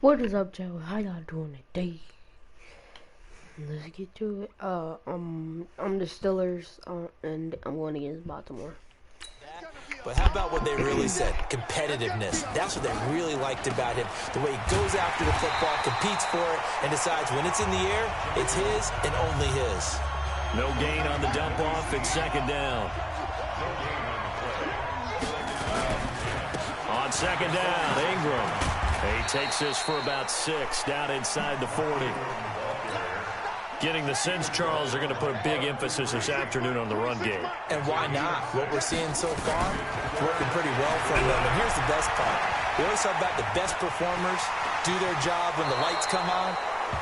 What is up, Joe? How y'all doing today? Let's get to it. I'm the Steelers, and I'm going against Baltimore. But how about what they really said? Competitiveness. That's what they really liked about him. The way he goes after the football, competes for it, and decides when it's in the air, it's his and only his. No gain on the dump off. It's second down. On second down, Ingram. He takes this for about 6 down inside the 40. Getting the sense, Charles, they're going to put a big emphasis this afternoon on the run game. And why not? What we're seeing so far, working pretty well for them. And here's the best part. We always talk about the best performers do their job when the lights come on.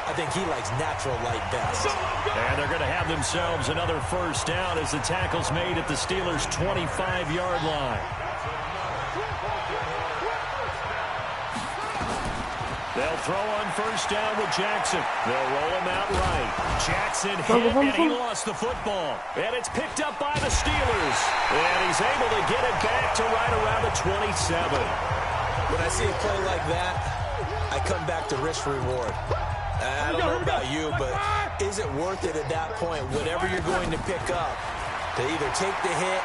I think he likes natural light best. And they're going to have themselves another first down as the tackle's made at the Steelers' 25-yard line. They'll throw on first down with Jackson. They'll roll him out right. Jackson hit, and he lost the football. And it's picked up by the Steelers. And he's able to get it back to right around the 27. When I see a play like that, I come back to risk reward. I don't know about you, but is it worth it at that point, whatever you're going to pick up, to either take the hit,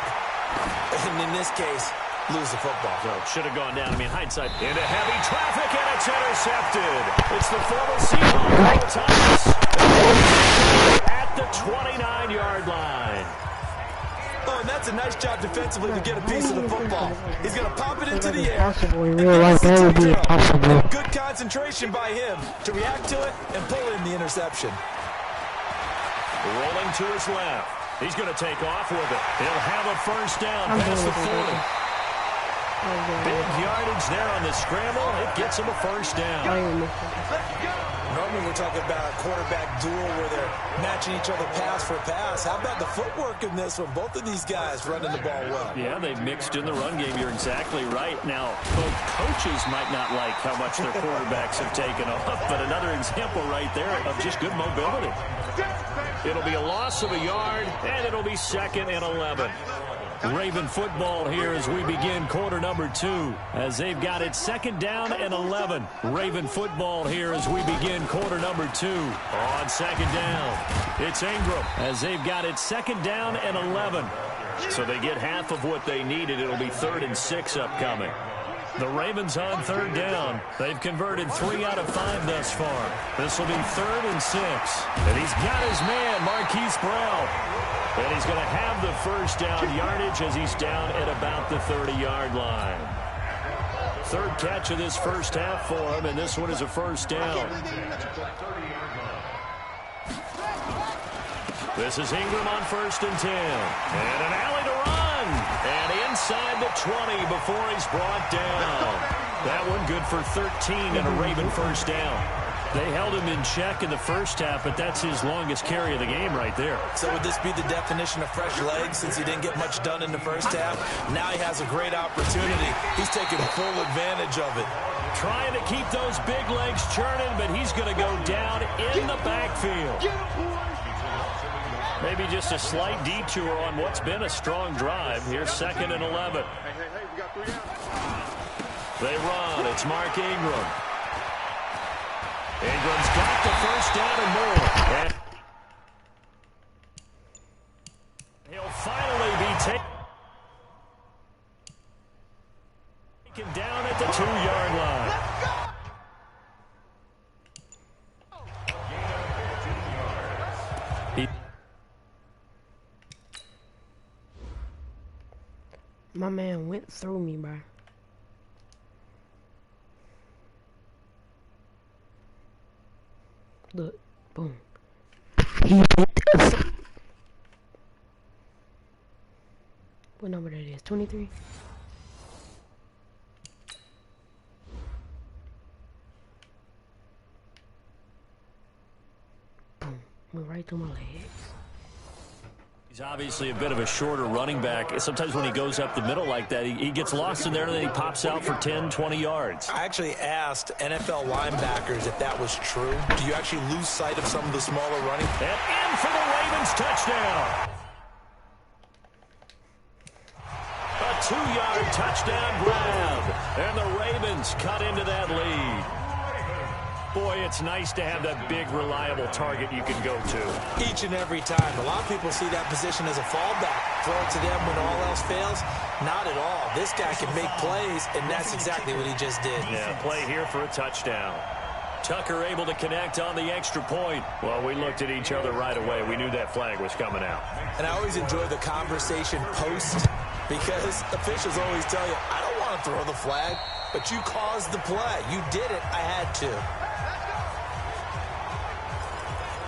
and in this case, lose the football? So it should have gone down. I mean, hindsight. Into heavy traffic, and it's intercepted. It's the former Seahawks, Thomas, at the 29-yard line. Oh, and that's a nice job defensively to get a piece of the football. He's going to pop it into the air. In real life, that would be impossible. Good concentration by him to react to it and pull in the interception. Rolling to his left. He's going to take off with it. He'll have a first down past the 40. Big yardage there on the scramble. It gets him a first down. Normally we're talking about a quarterback duel where they're matching each other pass for pass. How about the footwork in this one? Both of these guys running the ball well. Yeah, they've mixed in the run game. You're exactly right. Now, both coaches might not like how much their quarterbacks have taken off, but another example right there of just good mobility. It'll be a loss of a yard, and it'll be 2nd and 11. Raven football here as we begin quarter number 2, as they've got it 2nd down and 11. Raven football here as we begin quarter number 2. On 2nd down, it's Ingram as they've got it 2nd down and 11. So they get half of what they needed. It'll be 3rd and 6 upcoming. The Ravens on 3rd down. They've converted 3 out of 5 thus far. This will be 3rd and 6. And he's got his man, Marquise Brown. And he's going to have the first down yardage as he's down at about the 30-yard line. 3rd catch of this first half for him, and this one is a first down. This is Ingram on 1st and 10. And an alley to run. And inside the 20 before he's brought down. That one good for 13 and a Raven first down. They held him in check in the first half, but that's his longest carry of the game right there. So would this be the definition of fresh legs since he didn't get much done in the first half? Now he has a great opportunity. He's taking full advantage of it. Trying to keep those big legs churning, but he's going to go down in the backfield. Maybe just a slight detour on what's been a strong drive. Here's 2nd and 11. They run. It's Mark Ingram. Ingram's got the first down and more. And he'll finally be taken down at the 2-yard line. My man went through me, bro. Look, boom. What number that is? 23? Boom. Went right through my legs. He's obviously a bit of a shorter running back. Sometimes when he goes up the middle like that, he gets lost in there, and then he pops out for 10, 20 yards. I actually asked NFL linebackers if that was true. Do you actually lose sight of some of the smaller running? And in for the Ravens touchdown. A 2-yard touchdown grab. And the Ravens cut into that lead. Boy, it's nice to have that big, reliable target you can go to. Each and every time. A lot of people see that position as a fallback. Throw it to them when all else fails. Not at all. This guy can make plays, and that's exactly what he just did. Yeah, play here for a touchdown. Tucker able to connect on the extra point. Well, we looked at each other right away. We knew that flag was coming out. And I always enjoy the conversation post because officials always tell you, I don't want to throw the flag, but you caused the play. You did it. I had to.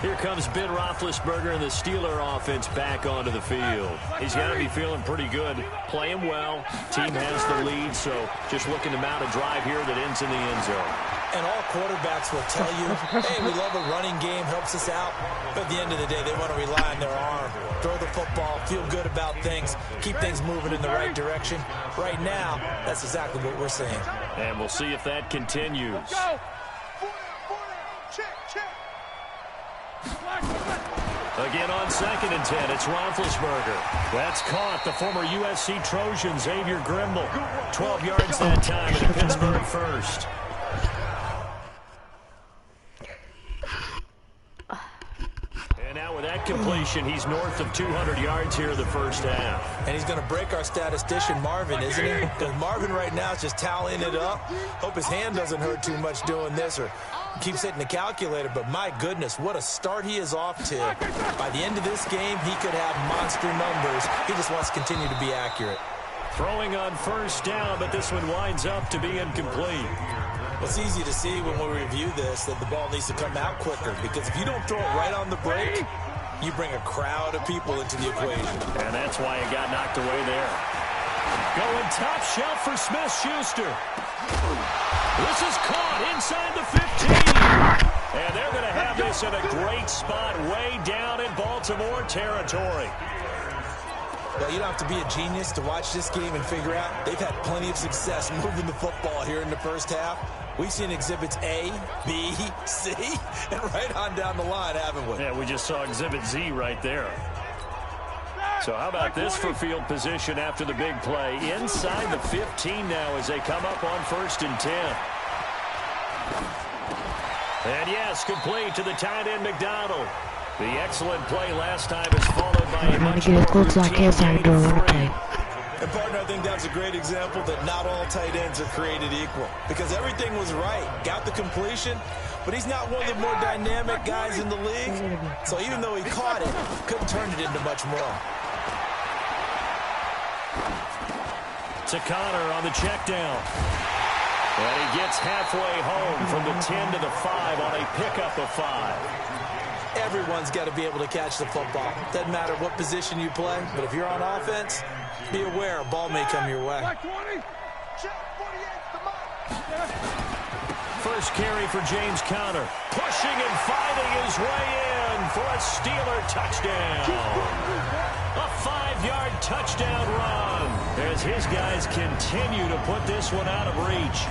Here comes Ben Roethlisberger and the Steeler offense back onto the field. He's got to be feeling pretty good, playing well. Team has the lead, so just looking to mount a drive here that ends in the end zone. And all quarterbacks will tell you, hey, we love a running game, helps us out. But at the end of the day, they want to rely on their arm, throw the football, feel good about things, keep things moving in the right direction. Right now, that's exactly what we're seeing. And we'll see if that continues. Go! Check, check. Again on 2nd and 10, it's Roethlisberger. That's caught. The former USC Trojan, Xavier Grimble. 12 yards that time, and a Pittsburgh first. And now with that completion, he's north of 200 yards here in the first half. And he's going to break our statistician, Marvin, isn't he? Because Marvin right now is just tallying it up. Hope his hand doesn't hurt too much doing this or keeps hitting the calculator. But my goodness, what a start he is off to. By the end of this game, he could have monster numbers. He just wants to continue to be accurate. Throwing on first down, but this one winds up to be incomplete. Well, it's easy to see when we review this that the ball needs to come out quicker, because if you don't throw it right on the break, you bring a crowd of people into the equation. And that's why it got knocked away there. Going top shelf for Smith-Schuster. This is caught inside the 15. And they're going to have this in a great spot way down in Baltimore territory. Well, you don't have to be a genius to watch this game and figure out they've had plenty of success moving the football here in the first half. We've seen exhibits A, B, C, and right on down the line, haven't we? Yeah, we just saw exhibit Z right there. So how about this for field position after the big play? Inside the 15 now as they come up on 1st and 10. And yes, complete to the tight end McDonald. The excellent play last time is followed by a much more routine gain of 3. And, partner, I think that's a great example that not all tight ends are created equal, because everything was right. Got the completion, but he's not one of the more dynamic guys in the league. So even though he caught it, couldn't turn it into much more. To Connor on the check down. And he gets halfway home from the 10 to the 5 on a pickup of 5. Everyone's got to be able to catch the football. Doesn't matter what position you play, but if you're on offense, be aware a ball may come your way. First carry for James Conner. Pushing and fighting his way in for a Steeler touchdown. A 5-yard touchdown run as his guys continue to put this one out of reach.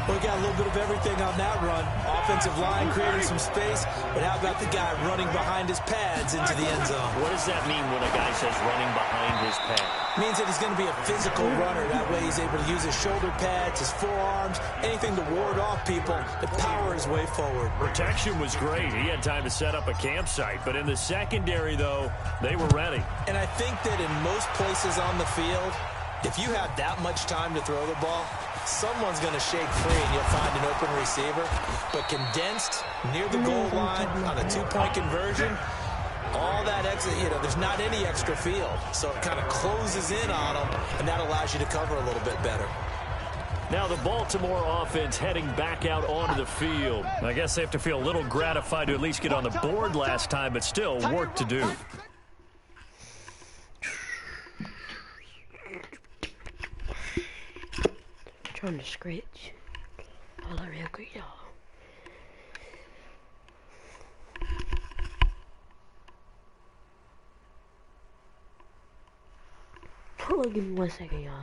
We got a little bit of everything on that run. Offensive line creating some space, but how about the guy running behind his pads into the end zone? What does that mean when a guy says running behind his pad? Means that he's going to be a physical runner. That way he's able to use his shoulder pads, his forearms, anything to ward off people to power his way forward. Protection was great. He had time to set up a campsite, but in the secondary, though, they were ready. And I think that in most places on the field, if you have that much time to throw the ball, someone's going to shake free and you'll find an open receiver. But condensed near the goal line on a 2-point conversion, all that extra, there's not any extra field. So it kind of closes in on them, and that allows you to cover a little bit better. Now the Baltimore offense heading back out onto the field. I guess they have to feel a little gratified to at least get on the board last time, but still work to do. Trying to scratch. All I real quick, y'all. Hold on, give me 1 second, y'all.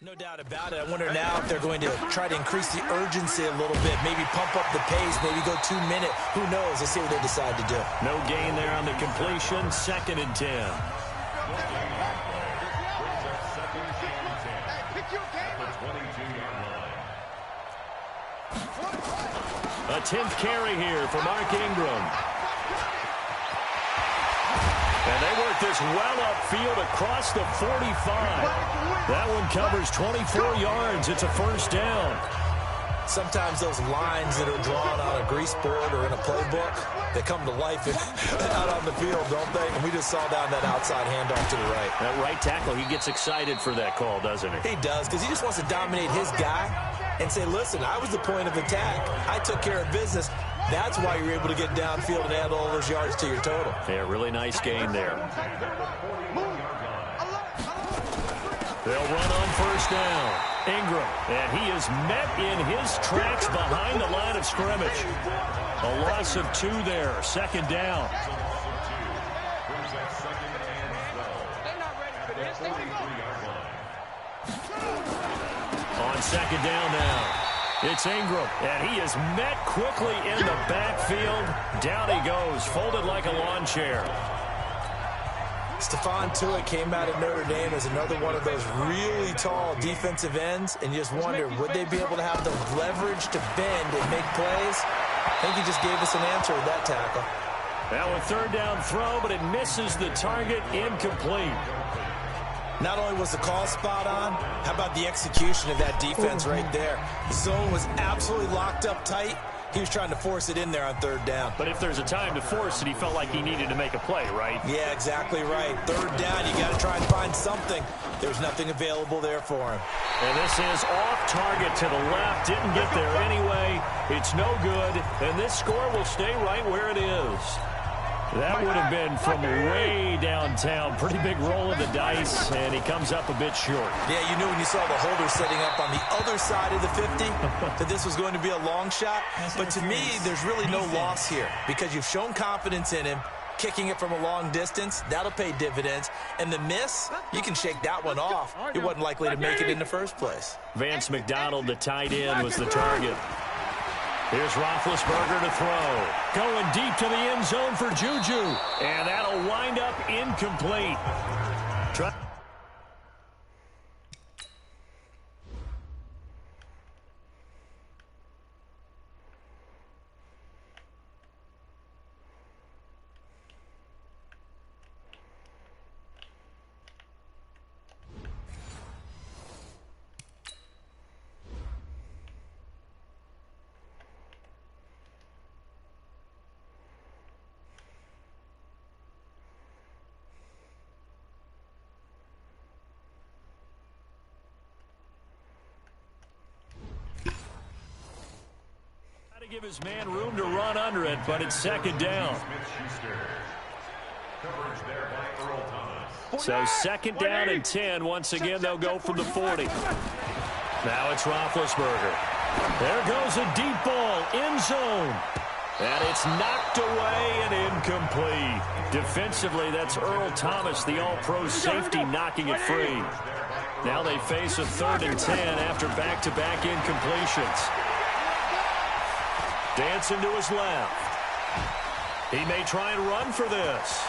No doubt about it. I wonder now if they're going to try to increase the urgency a little bit, maybe pump up the pace, maybe go 2 minute. Who knows? Let's see what they decide to do. No gain there on the completion. 2nd and 10. A 10th carry here for Mark Ingram. And they work this well upfield across the 45. That one covers 24 yards. It's a 1st down. Sometimes those lines that are drawn on a grease board or in a playbook, they come to life out on the field, don't they? And we just saw down that outside handoff to the right. That right tackle, he gets excited for that call, doesn't he? He does, because he just wants to dominate his guy and say, listen, I was the point of attack. I took care of business. That's why you're able to get downfield and add all those yards to your total. Yeah, really nice gain there. They'll run on 1st down. Ingram, and he is met in his tracks behind the line of scrimmage. A loss of 2 there. 2nd down. On 2nd down now. It's Ingram, and he is met quickly in the backfield. Down he goes, folded like a lawn chair. Stephon Tuitt came out of Notre Dame as another one of those really tall defensive ends, and you just wonder, would they be able to have the leverage to bend and make plays? I think he just gave us an answer with that tackle. Now a 3rd down throw, but it misses the target, incomplete. Not only was the call spot on, how about the execution of that defense right there? The zone was absolutely locked up tight. He was trying to force it in there on 3rd down. But if there's a time to force it, he felt like he needed to make a play, right? Yeah, exactly right. 3rd down, you got to try and find something. There's nothing available there for him. And this is off target to the left. Didn't get there anyway. It's no good. And this score will stay right where it is. That would have been from way downtown. Pretty big roll of the dice, and he comes up a bit short. Yeah, you knew when you saw the holder setting up on the other side of the 50 that this was going to be a long shot. But to me, there's really no loss here because you've shown confidence in him. Kicking it from a long distance, that'll pay dividends. And the miss, you can shake that one off. He wasn't likely to make it in the first place. Vance McDonald, the tight end, was the target. Here's Roethlisberger to throw. Going deep to the end zone for Juju. And that'll wind up incomplete. Give his man room to run under it, but it's 2nd down. So 2nd down and 10. Once again, they'll go from the 40. Now it's Roethlisberger. There goes a deep ball, end zone. And it's knocked away and incomplete. Defensively, that's Earl Thomas, the all-pro safety, knocking it free. Now they face a 3rd and 10 after back-to-back incompletions. Dancing to his left. He may try and run for this.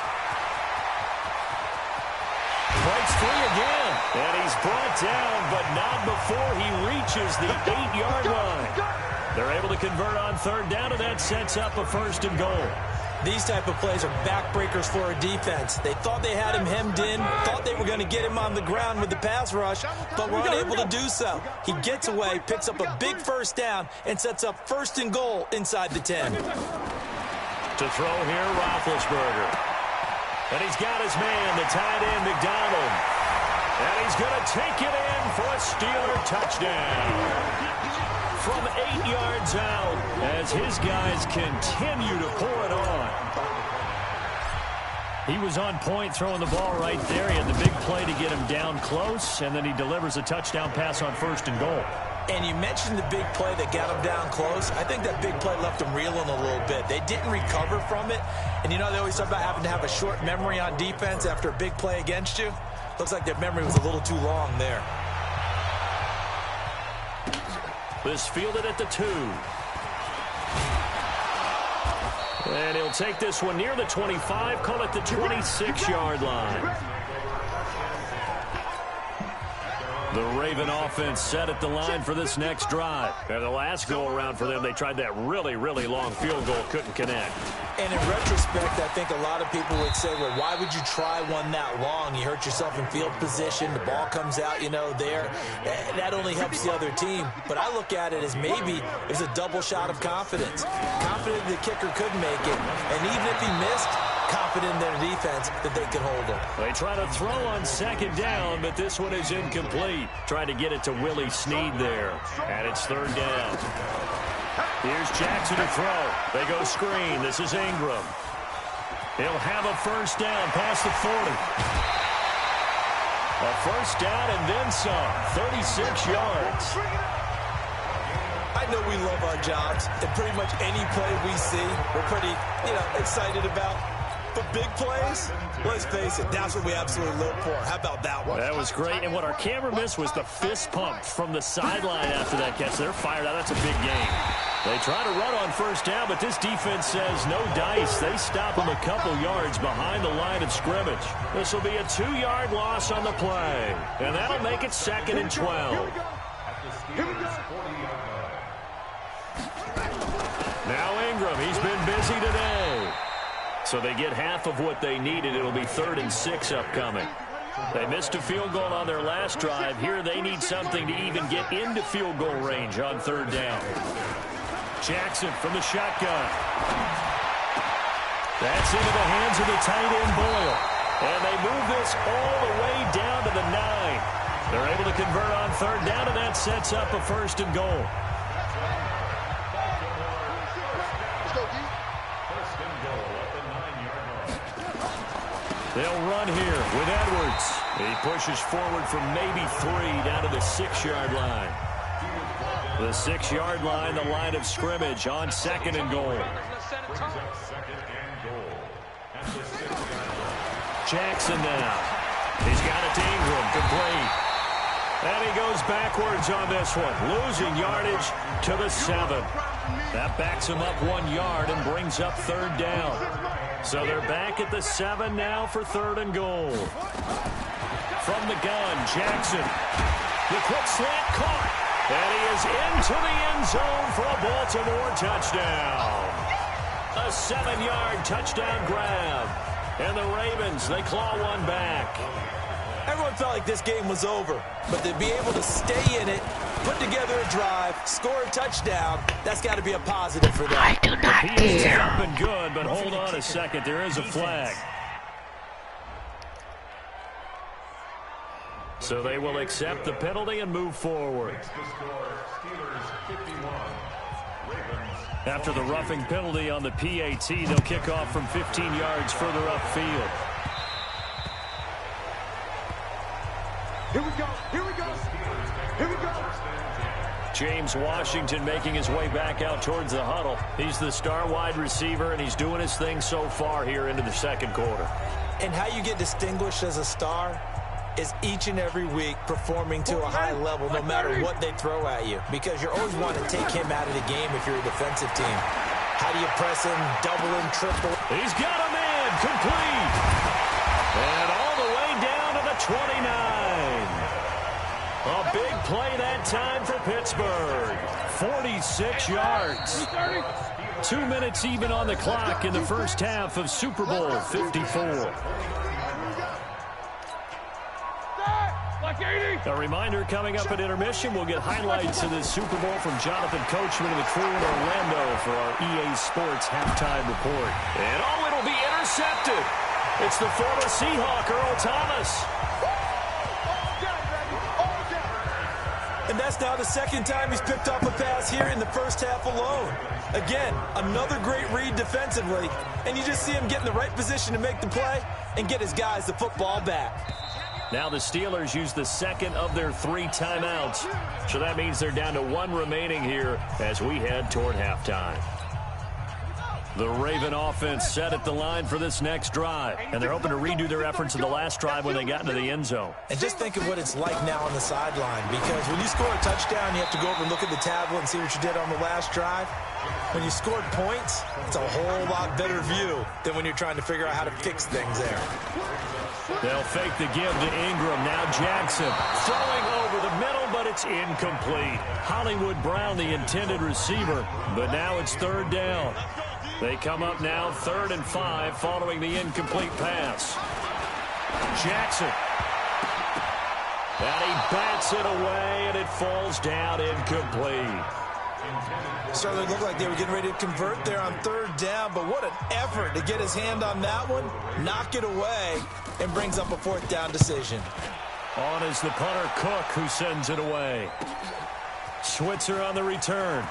Breaks free again. And he's brought down, but not before he reaches the 8-yard line. They're able to convert on 3rd down, and that sets up a 1st and goal. These type of plays are backbreakers for a defense. They thought they had him hemmed in, thought they were going to get him on the ground with the pass rush, but were unable to do so. He gets away, picks up a big 1st down, and sets up 1st and goal inside the 10. To throw here, Roethlisberger. And he's got his man, the tight end, McDonald. And he's going to take it in for a Steeler touchdown. From 8 yards out as his guys continue to pour it on. He was on point throwing the ball right there. He had the big play to get him down close, and then he delivers a touchdown pass on 1st and goal. And you mentioned the big play that got him down close. I think that big play left him reeling a little bit. They didn't recover from it. And you know, they always talk about having to have a short memory on defense after a big play against you. Looks like their memory was a little too long there. This fielded at the 2. And he'll take this one near the 25, call it the 26-yard line. The Raven offense set at the line for this next drive. And the last go-around for them, they tried that really, really long field goal, couldn't connect. And in retrospect, I think a lot of people would say, well, why would you try one that long? You hurt yourself in field position. The ball comes out, there. That only helps the other team. But I look at it as maybe it's a double shot of confidence. Confident the kicker could make it. And even if he missed, confident in their defense that they could hold him. They try to throw on second down, but this one is incomplete. Trying to get it to Willie Snead there. And it's third down. Here's Jackson to throw. They go screen. This is Ingram. He'll have a first down past the 40. A first down and then some. 36 yards. I know we love our jobs, and pretty much any play we see, we're pretty, excited about. But big plays, let's face it, that's what we absolutely live for. How about that one? That was great, and what our camera missed was the fist pump from the sideline after that catch. They're fired out. That's a big game. They try to run on first down, but this defense says no dice. They stop them a couple yards behind the line of scrimmage. This will be a 2-yard loss on the play, and that'll make it 2nd and 12. Now Ingram, he's been busy today. So they get half of what they needed. It'll be 3rd and 6 upcoming. They missed a field goal on their last drive. Here they need something to even get into field goal range on 3rd down. Jackson from the shotgun. That's into the hands of the tight end Boyle. And they move this all the way down to the 9. They're able to convert on 3rd down, and that sets up a 1st and goal. They'll run here with Edwards. He pushes forward from maybe 3 down to the 6-yard line. The 6-yard line, the line of scrimmage on 2nd and goal. Jackson now. He's got it to Ingram, complete. And he goes backwards on this one, losing yardage to the 7. That backs him up 1 yard and brings up 3rd down. So they're back at the 7 now for 3rd and goal. From the gun, Jackson. The quick slant caught. And he is into the end zone for a Baltimore touchdown. A 7-yard touchdown grab. And the Ravens, they claw one back. Everyone felt like this game was over, but to be able to stay in it, put together a drive, score a touchdown, that's got to be a positive for them. I do not He is care. up and good, but hold on a second. There is a flag. So they will accept the penalty and move forward. After the roughing penalty on the PAT, they'll kick off from 15 yards further upfield. Here we go. Here we go. Here we go. James Washington making his way back out towards the huddle. He's the star wide receiver, and he's doing his thing so far here into the 2nd quarter. And how you get distinguished as a star is each and every week performing to a high level no matter what they throw at you, because you always want to take him out of the game if you're a defensive team. How do you press him, double him, triple? He's got a man, complete. And all the way down to the 29. A big play that time for Pittsburgh. 46 yards. 2 minutes even on the clock in the first half of Super Bowl 54. A reminder, coming up at intermission, we'll get highlights of this Super Bowl from Jonathan Coachman and the crew in Orlando for our EA Sports halftime report. And it'll be intercepted. It's the former Seahawk, Earl Thomas. And that's now the 2nd time he's picked up a pass here in the first half alone. Again, another great read defensively, and you just see him get in the right position to make the play and get his guys the football back. Now the Steelers use the 2nd of their 3 timeouts, so that means they're down to 1 remaining here as we head toward halftime. The Raven offense set at the line for this next drive, and they're hoping to redo their efforts in the last drive when they got into the end zone. And just think of what it's like now on the sideline, because when you score a touchdown, you have to go over and look at the tablet and see what you did on the last drive. When you scored points, it's a whole lot better view than when you're trying to figure out how to fix things there. They'll fake the give to Ingram. Now Jackson throwing over the middle, but it's incomplete. Hollywood Brown, the intended receiver, but now it's third down. They come up now 3rd and 5 following the incomplete pass. Jackson. And he bats it away, and it falls down incomplete. Certainly looked like they were getting ready to convert there on 3rd down, but what an effort to get his hand on that one, knock it away, and brings up a 4th down decision. On is the punter Cook, who sends it away. Switzer on the return.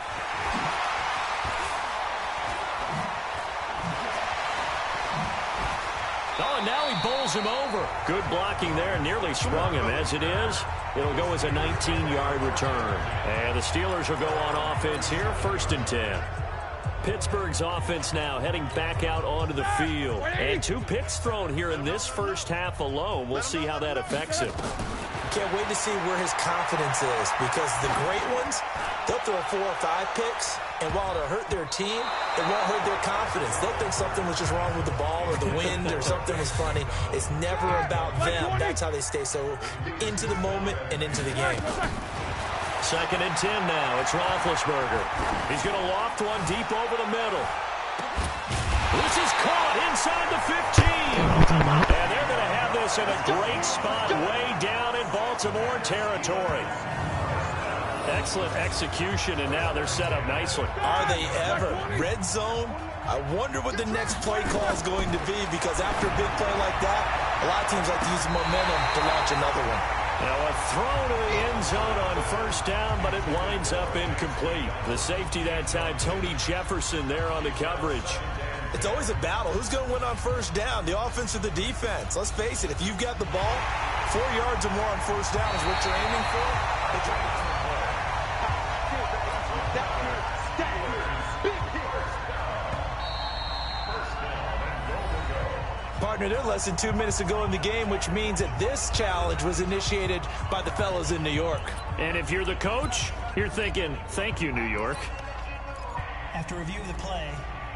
Oh, and now he bowls him over. Good blocking there, nearly sprung him. As it is, it'll go as a 19-yard return. And the Steelers will go on offense here, 1st and 10. Pittsburgh's offense now heading back out onto the field. And 2 picks thrown here in this first half alone. We'll see how that affects him. Can't wait to see where his confidence is, because the great ones, they'll throw 4 or 5 picks, and while it'll hurt their team, it won't hurt their confidence. They'll think something was just wrong with the ball or the wind or something was funny. It's never about them. That's how they stay so into the moment and into the game. 2nd and 10 now. It's Roethlisberger. He's going to loft one deep over the middle. This is caught inside the 15. And they're going to have this in a great spot way down in Baltimore territory. Excellent execution, and now they're set up nicely. Are they ever? Red zone? I wonder what the next play call is going to be, because after a big play like that, a lot of teams like to use momentum to launch another one. Now a throw to the end zone on 1st down, but it winds up incomplete. The safety that time, Tony Jefferson, there on the coverage. It's always a battle. Who's going to win on 1st down, the offense or the defense? Let's face it, if you've got the ball, 4 yards or more on 1st down is what you're aiming for. Partner, they're less than 2 minutes to go in the game, which means that this challenge was initiated by the fellows in New York. And if you're the coach, you're thinking, thank you, New York. After review of the play,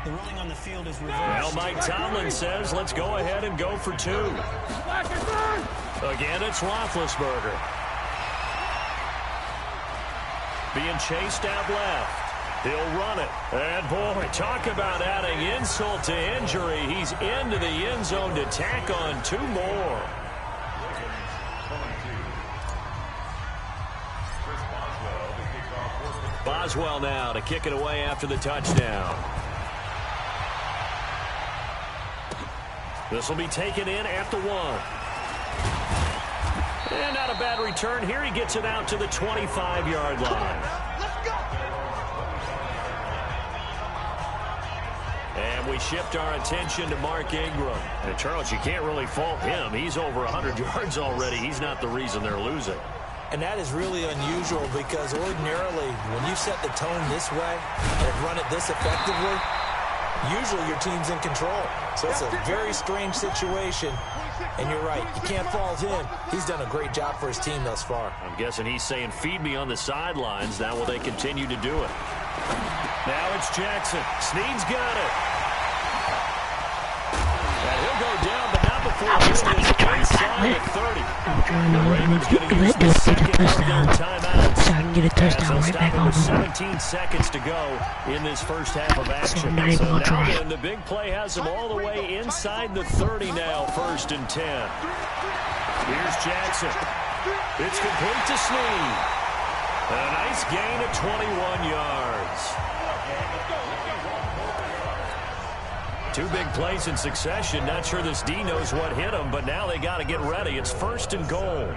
the ruling on the field is reversed. Well, Mike Tomlin says, let's go ahead and go for 2. Again, it's Roethlisberger. Being chased out left. He'll run it. And, boy, talk about adding insult to injury. He's into the end zone to tack on 2 more. Boswell now to kick it away after the touchdown. This will be taken in at the 1. And not a bad return here. He gets it out to the 25-yard line. And we shift our attention to Mark Ingram. And Charles, you can't really fault him. He's over 100 yards already. He's not the reason they're losing. And that is really unusual, because ordinarily when you set the tone this way and run it this effectively, usually your team's in control. So it's a very strange situation. And you're right, you can't fault him. He's done a great job for his team thus far. I'm guessing he's saying, feed me on the sidelines. Now will they continue to do it? Now it's Jackson. Snead's got it. And he'll go down, but not before getting inside the 30. The Ravens going to use the second of their timeouts. So I can get a touchdown right back on him. 17 seconds to go in this first half of action. So now So now try. then, the big play has them all the way inside the 30 now, 1st and 10. Here's Jackson. It's complete to Snead. A nice gain of 21 yards. 2 big plays in succession. Not sure this D knows what hit him, but now they got to get ready. It's 1st and goal.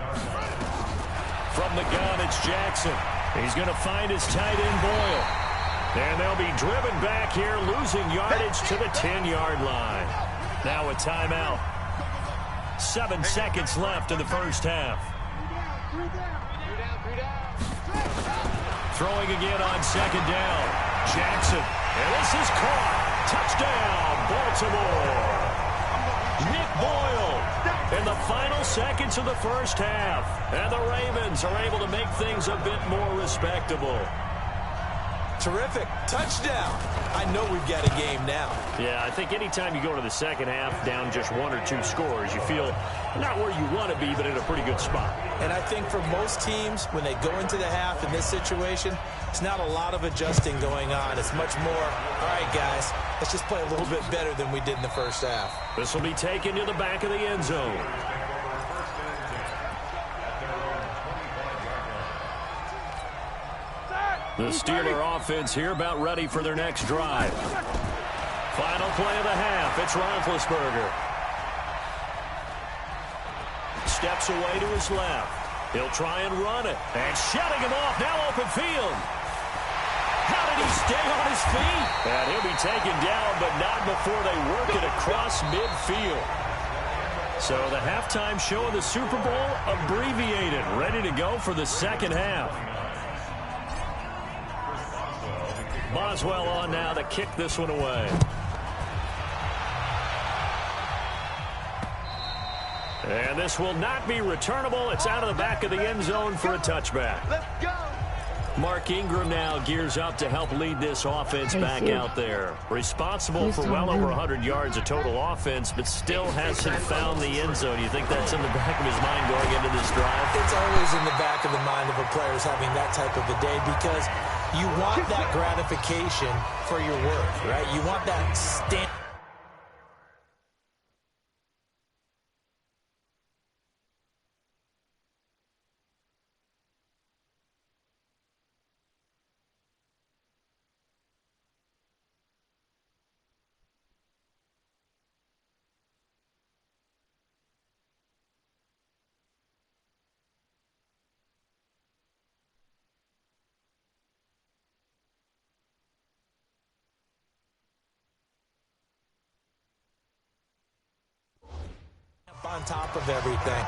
From the gun, it's Jackson. He's going to find his tight end Boyle. And they'll be driven back here, losing yardage to the 10-yard line. Now a timeout. 7 seconds left in the first half. Throwing again on 2nd down. Jackson. And this is caught. Touchdown, Baltimore. Nick Boyle in the final seconds of the first half. And the Ravens are able to make things a bit more respectable. Terrific. Touchdown. I know we've got a game now. Yeah, I think anytime you go to the second half down just 1 or 2 scores, you feel not where you want to be, but in a pretty good spot. And I think for most teams, when they go into the half in this situation, it's not a lot of adjusting going on. It's much more, all right, guys, let's just play a little bit better than we did in the first half. This will be taken to the back of the end zone. The Steeler offense here about ready for their next drive. Final play of the half. It's Roethlisberger. Steps away to his left. He'll try and run it. And shutting him off. Now open field. How did he stay on his feet? And he'll be taken down, but not before they work it across midfield. So the halftime show of the Super Bowl abbreviated. Ready to go for the second half. Boswell on now to kick this one away. And this will not be returnable. It's out of the back of the end zone for a touchback. Let's go. Mark Ingram now gears up to help lead this offense back out there. Responsible for well over 100 yards of total offense, but still hasn't found the end zone. You think that's in the back of his mind going into this drive? It's always in the back of the mind of a player having that type of a day because you want that gratification for your work, right? You want that stand. On top of everything.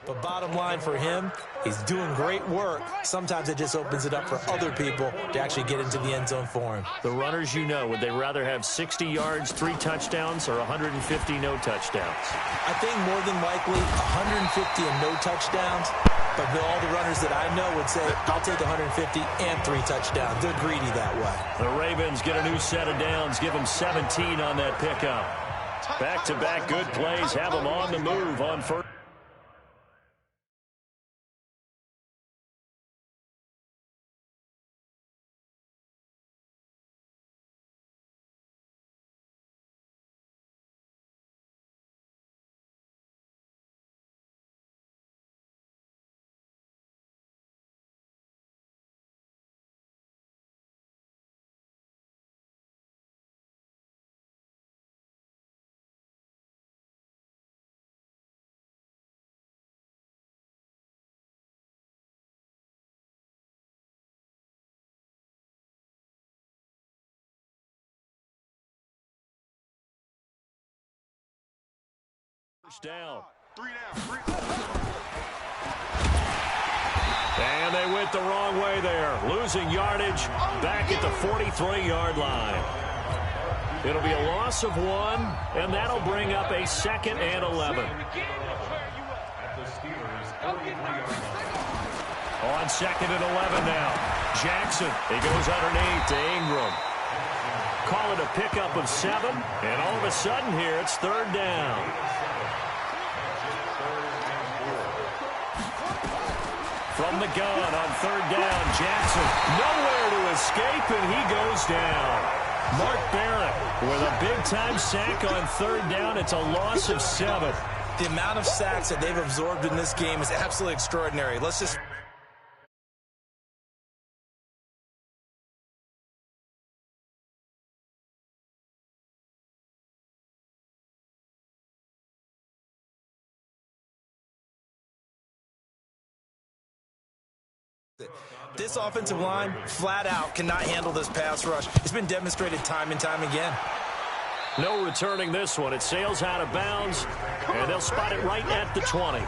But bottom line for him, he's doing great work. Sometimes it just opens it up for other people to actually get into the end zone for him. The runners, you know, would they rather have 60 yards, 3 touchdowns, or 150 no touchdowns? I think more than likely 150 and no touchdowns. But all the runners that I know would say, I'll take 150 and 3 touchdowns. They're greedy that way. The Ravens get a new set of downs, give them 17 on that pickup. Back-to-back good plays, have them on the move on first. First down. 3 down. 3. And they went the wrong way there, losing yardage back at the 43-yard line. It'll be a loss of 1, and that'll bring up a 2nd and 11. On 2nd and 11 now. Jackson, he goes underneath to Ingram. Call it a pickup of 7, and all of a sudden here it's 3rd down. From the gun on 3rd down, Jackson nowhere to escape, and he goes down. Mark Barrett with a big-time sack on 3rd down. It's a loss of 7. The amount of sacks that they've absorbed in this game is absolutely extraordinary. Let's just... This offensive line, flat out, cannot handle this pass rush. It's been demonstrated time and time again. No returning this one. It sails out of bounds, and they'll spot it right at the 20.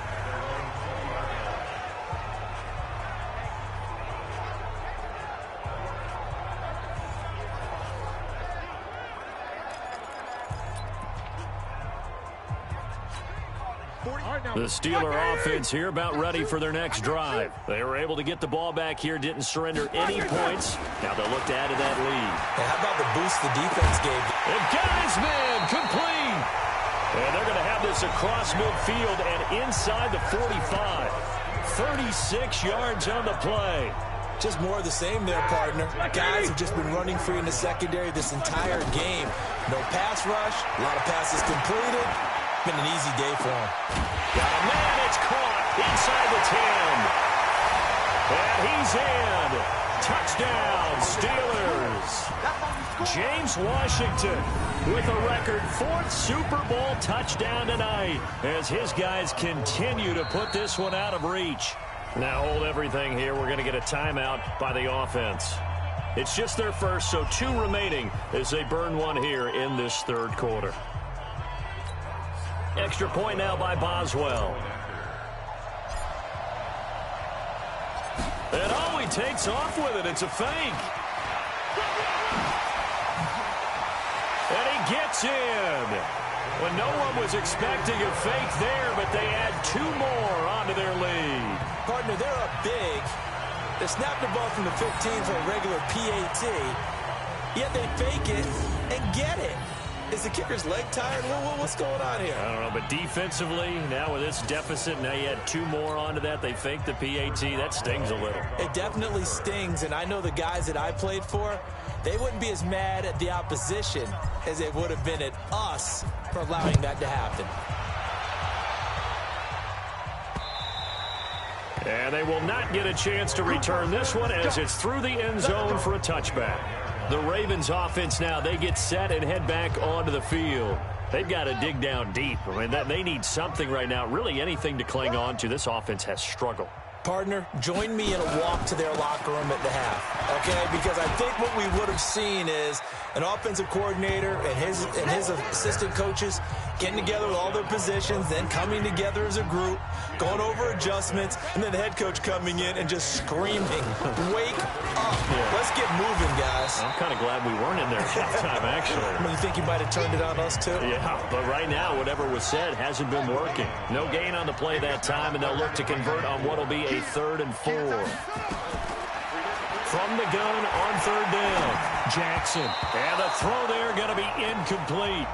The Steeler offense here about ready for their next drive. They were able to get the ball back here, didn't surrender any points. Now they'll look to add to that lead. Hey, how about the boost the defense gave? They've got his man complete. And they're going to have this across midfield and inside the 45. 36 yards on the play. Just more of the same there, partner. Guys have just been running free in the secondary this entire game. No pass rush, a lot of passes completed. Been an easy day for him. Got a man, it's caught inside the 10. And he's in. Touchdown, Steelers. James Washington with a record 4th Super Bowl touchdown tonight as his guys continue to put this one out of reach. Now hold everything here. We're going to get a timeout by the offense. It's just their first, so 2 remaining as they burn one here in this 3rd quarter. Extra point now by Boswell. And oh, he takes off with it. It's a fake. And he gets in. When no one was expecting a fake there, but they add 2 more onto their lead. Partner, they're up big. They snap the ball from the 15 for a regular PAT, yet they fake it and get it. Is the kicker's leg tired? What's going on here? I don't know, but defensively, now with this deficit, now you add 2 more onto that. They fake the PAT. That stings a little. It definitely stings, and I know the guys that I played for, they wouldn't be as mad at the opposition as they would have been at us for allowing that to happen. And they will not get a chance to return this one as it's through the end zone for a touchback. The Ravens offense now, they get set and head back onto the field. They've got to dig down deep. I mean, they need something right now, really anything to cling on to. This offense has struggled. Partner, join me in a walk to their locker room at the half, okay? Because I think what we would have seen is an offensive coordinator and his assistant coaches getting together with all their positions, then coming together as a group, going over adjustments, and then the head coach coming in and just screaming, wake up. Yeah. Let's get moving, guys. I'm kind of glad we weren't in there at that time, actually. I mean, you think you might have turned it on us, too? Yeah, but right now, whatever was said hasn't been working. No gain on the play that time, and they'll look to convert on what will be a 3rd and 4. From the gun on 3rd down, Jackson. And the throw there going to be incomplete.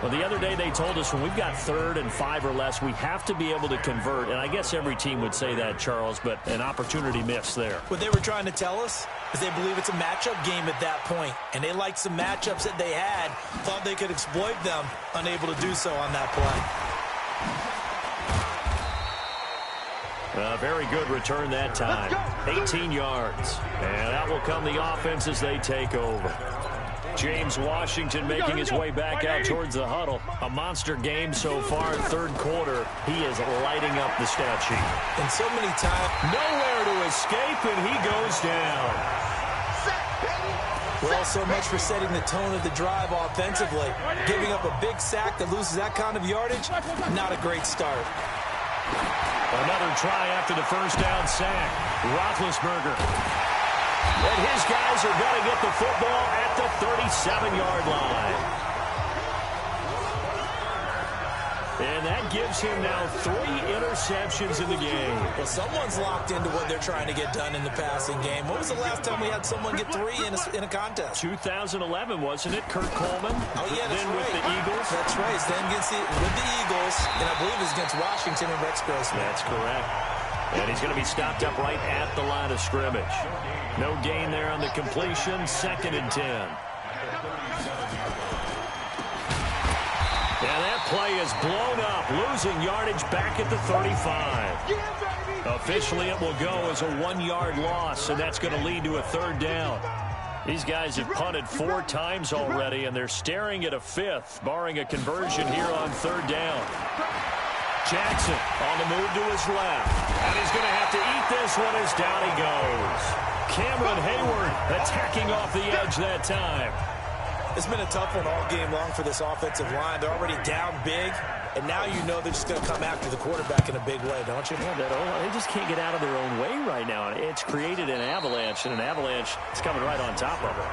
Well, the other day they told us when we've got 3rd and 5 or less, we have to be able to convert. And I guess every team would say that, Charles, but an opportunity missed there. What they were trying to tell us is they believe it's a matchup game at that point. And they liked some matchups that they had, thought they could exploit them, unable to do so on that play. A very good return that time. 18 yards. And that will come the offense as they take over. James Washington making his way back out towards the huddle. A monster game so far in 3rd quarter. He is lighting up the stat sheet. And so many times, nowhere to escape, and he goes down. Well, so much for setting the tone of the drive offensively. Giving up a big sack that loses that kind of yardage, not a great start. Another try after the first down sack. Roethlisberger. And his guys are going to get the football at the 37-yard line. And that gives him now 3 interceptions in the game. Well, someone's locked into what they're trying to get done in the passing game. When was the last time we had someone get 3 in a contest? 2011, wasn't it? Kurt Coleman? Oh, yeah, that's then right. with the Eagles. That's right. Then with the Eagles, and I believe it's against Washington and Rex Grossman. That's correct. And he's going to be stopped up right at the line of scrimmage. No gain there on the completion. 2nd and 10. And that play is blown up, losing yardage back at the 35. Officially, it will go as a 1-yard loss, and that's going to lead to a 3rd down. These guys have punted 4 times already, and they're staring at a 5th, barring a conversion here on 3rd down. Jackson on the move to his left, and he's going to have to eat this one as down he goes. Cameron Hayward attacking off the edge that time. It's been a tough one all game long for this offensive line. They're already down big, and now you know they're just going to come after the quarterback in a big way, don't you? Yeah, they just can't get out of their own way right now. It's created an avalanche, and an avalanche is coming right on top of it.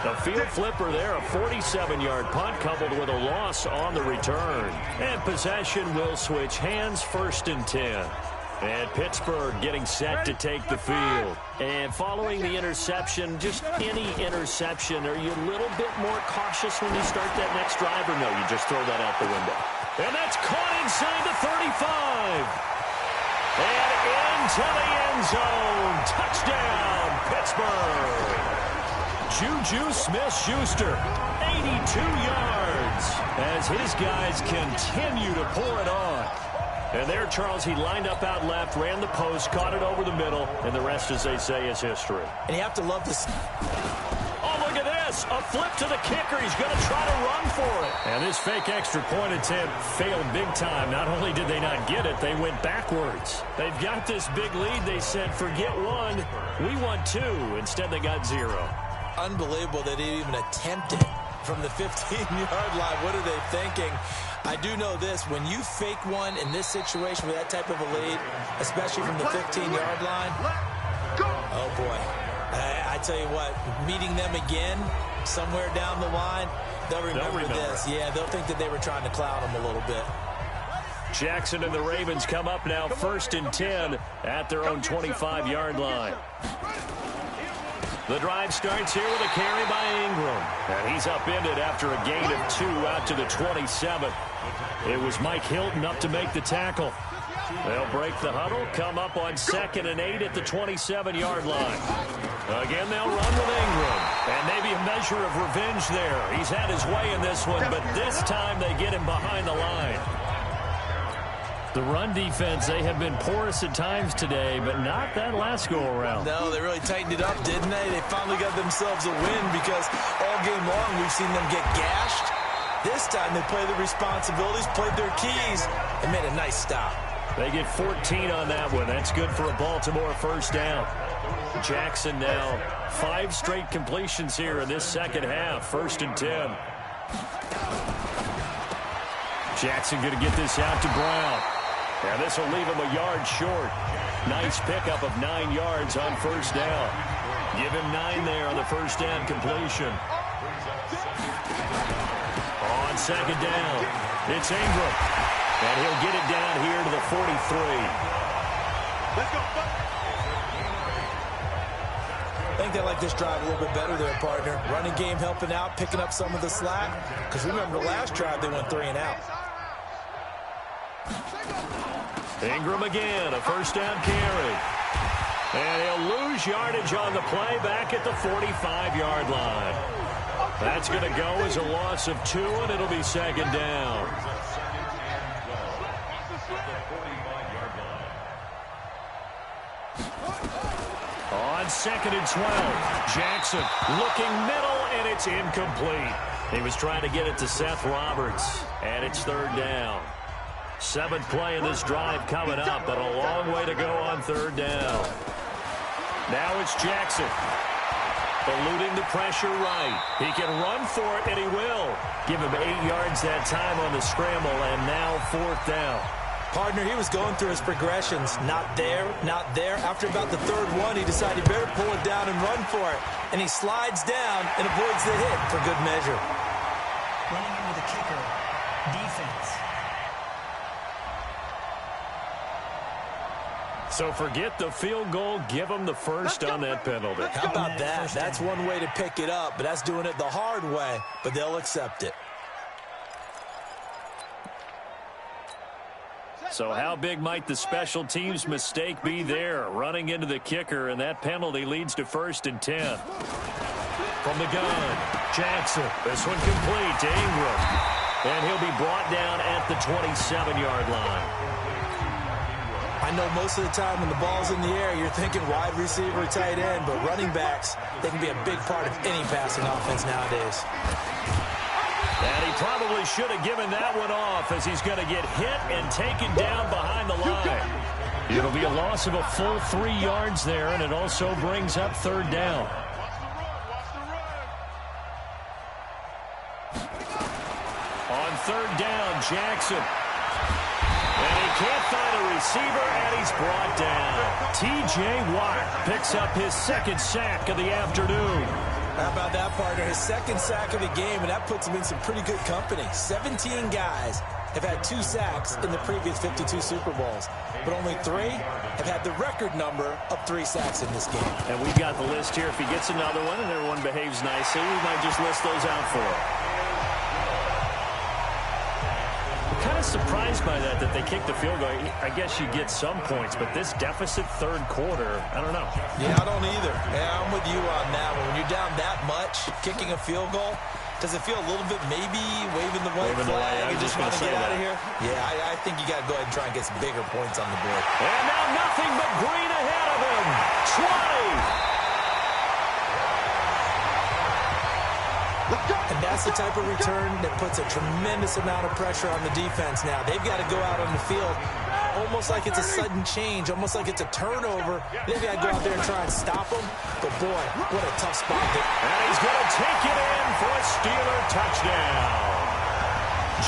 The field flipper there, a 47-yard punt coupled with a loss on the return. And possession will switch hands, 1st and 10. And Pittsburgh getting set to take the field. And following the interception, just any interception, are you a little bit more cautious when you start that next drive, or no, you just throw that out the window? And that's caught inside the 35. And into the end zone. Touchdown, Pittsburgh. Juju Smith-Schuster, 82 yards, as his guys continue to pour it on. And there, Charles, he lined up out left, ran the post, caught it over the middle, and the rest, as they say, is history. And you have to love this. Oh, look at this. A flip to the kicker. He's going to try to run for it. And this fake extra point attempt failed big time. Not only did they not get it, they went backwards. They've got this big lead. They said, forget 1. We want 2. Instead, they got 0. Unbelievable that they even attempted from the 15-yard line. What are they thinking? I do know this. When you fake one in this situation with that type of a lead, especially from the 15-yard line, oh, boy. I tell you what, meeting them again somewhere down the line, they'll remember this. Yeah, they'll think that they were trying to clown them a little bit. Jackson and the Ravens come up now 1st and 10 at their own 25-yard line. The drive starts here with a carry by Ingram. And he's upended after a gain of 2 out to the 27. It was Mike Hilton up to make the tackle. They'll break the huddle, come up on 2nd and 8 at the 27-yard line. Again, they'll run with Ingram. And maybe a measure of revenge there. He's had his way in this one, but this time they get him behind the line. The run defense, they have been porous at times today, but not that last go-around. No, they really tightened it up, didn't they? They finally got themselves a win because all game long we've seen them get gashed. This time they played the responsibilities, played their keys, and made a nice stop. They get 14 on that one. That's good for a Baltimore 1st down. Jackson now 5 straight completions here in this 2nd half. 1st and 10. Jackson going to get this out to Brown. And this will leave him a yard short. Nice pickup of 9 yards on 1st down. Give him 9 there on the 1st down completion. On 2nd down, it's Ingram. And he'll get it down here to the 43. Let's go. I think they like this drive a little bit better there, partner. Running game helping out, picking up some of the slack. Because remember, the last drive they went 3 and out. Ingram again, a 1st down carry. And he'll lose yardage on the play back at the 45-yard line. That's going to go as a loss of 2, and it'll be 2nd down. On 2nd and 12, Jackson looking middle, and it's incomplete. He was trying to get it to Seth Roberts, and it's 3rd down. 7th play in this drive coming up, but a long way to go on 3rd down. Now it's Jackson. Eluding the pressure right. He can run for it, and he will. Give him 8 yards that time on the scramble, and now 4th down. Partner, he was going through his progressions. Not there, not there. After about the third one, he decided he better pull it down and run for it. And he slides down and avoids the hit for good measure. Running in with a kicker. Defense. So forget the field goal. Give him the first on that penalty. How about that? That's one way to pick it up, but that's doing it the hard way. But they'll accept it. So how big might the special teams mistake be there? Running into the kicker, and that penalty leads to 1st and 10. From the gun, Jackson. This one complete to Ingram. And he'll be brought down at the 27-yard line. I know most of the time when the ball's in the air, you're thinking wide receiver, tight end, but running backs, they can be a big part of any passing offense nowadays. And he probably should have given that one off, as he's going to get hit and taken down behind the line. It'll be a loss of a full 3 yards there, and it also brings up 3rd down. On 3rd down, Jackson. And he can't find a receiver, and he's brought down. T.J. Watt picks up his 2nd sack of the afternoon. How about that, partner? His 2nd sack of the game, and that puts him in some pretty good company. 17 guys have had 2 sacks in the previous 52 Super Bowls, but only 3 have had the record number of 3 sacks in this game. And we've got the list here. If he gets another one and everyone behaves nicely, we might just list those out for him. Kind of surprised by that they kicked the field goal. I guess you get some points, but this deficit 3rd quarter, I don't know. Yeah, I don't either. Yeah, I'm with you on that one. When you're down that much, kicking a field goal, does it feel a little bit maybe waving the white flag and just want to get out of here? Yeah, I think you got to go ahead and try and get some bigger points on the board. And now nothing but green ahead of him. 20. And that's the type of return that puts a tremendous amount of pressure on the defense now. They've got to go out on the field almost like it's a sudden change, almost like it's a turnover. They've got to go out there and try and stop them. But, boy, what a tough spot. And he's going to take it in for a Steeler touchdown.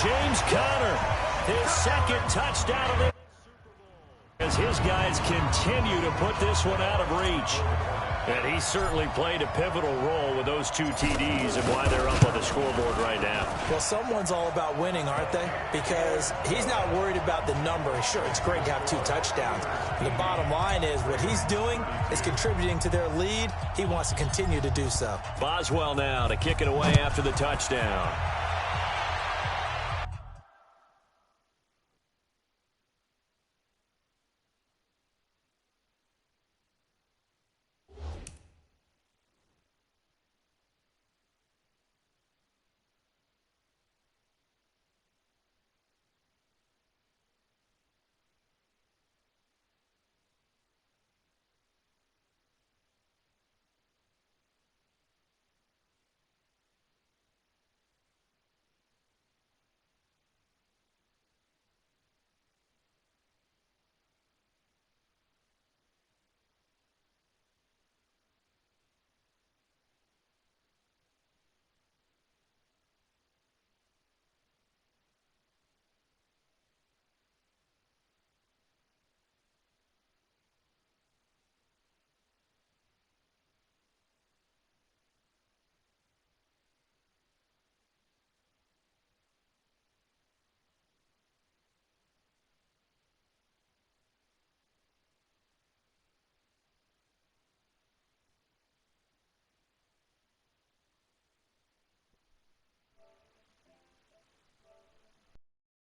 James Conner, his 2nd touchdown of the as his guys continue to put this one out of reach. And he certainly played a pivotal role with those 2 TDs and why they're up on the scoreboard right now. Well, someone's all about winning, aren't they? Because he's not worried about the number. Sure, it's great to have 2 touchdowns. And the bottom line is what he's doing is contributing to their lead. He wants to continue to do so. Boswell now to kick it away after the touchdown.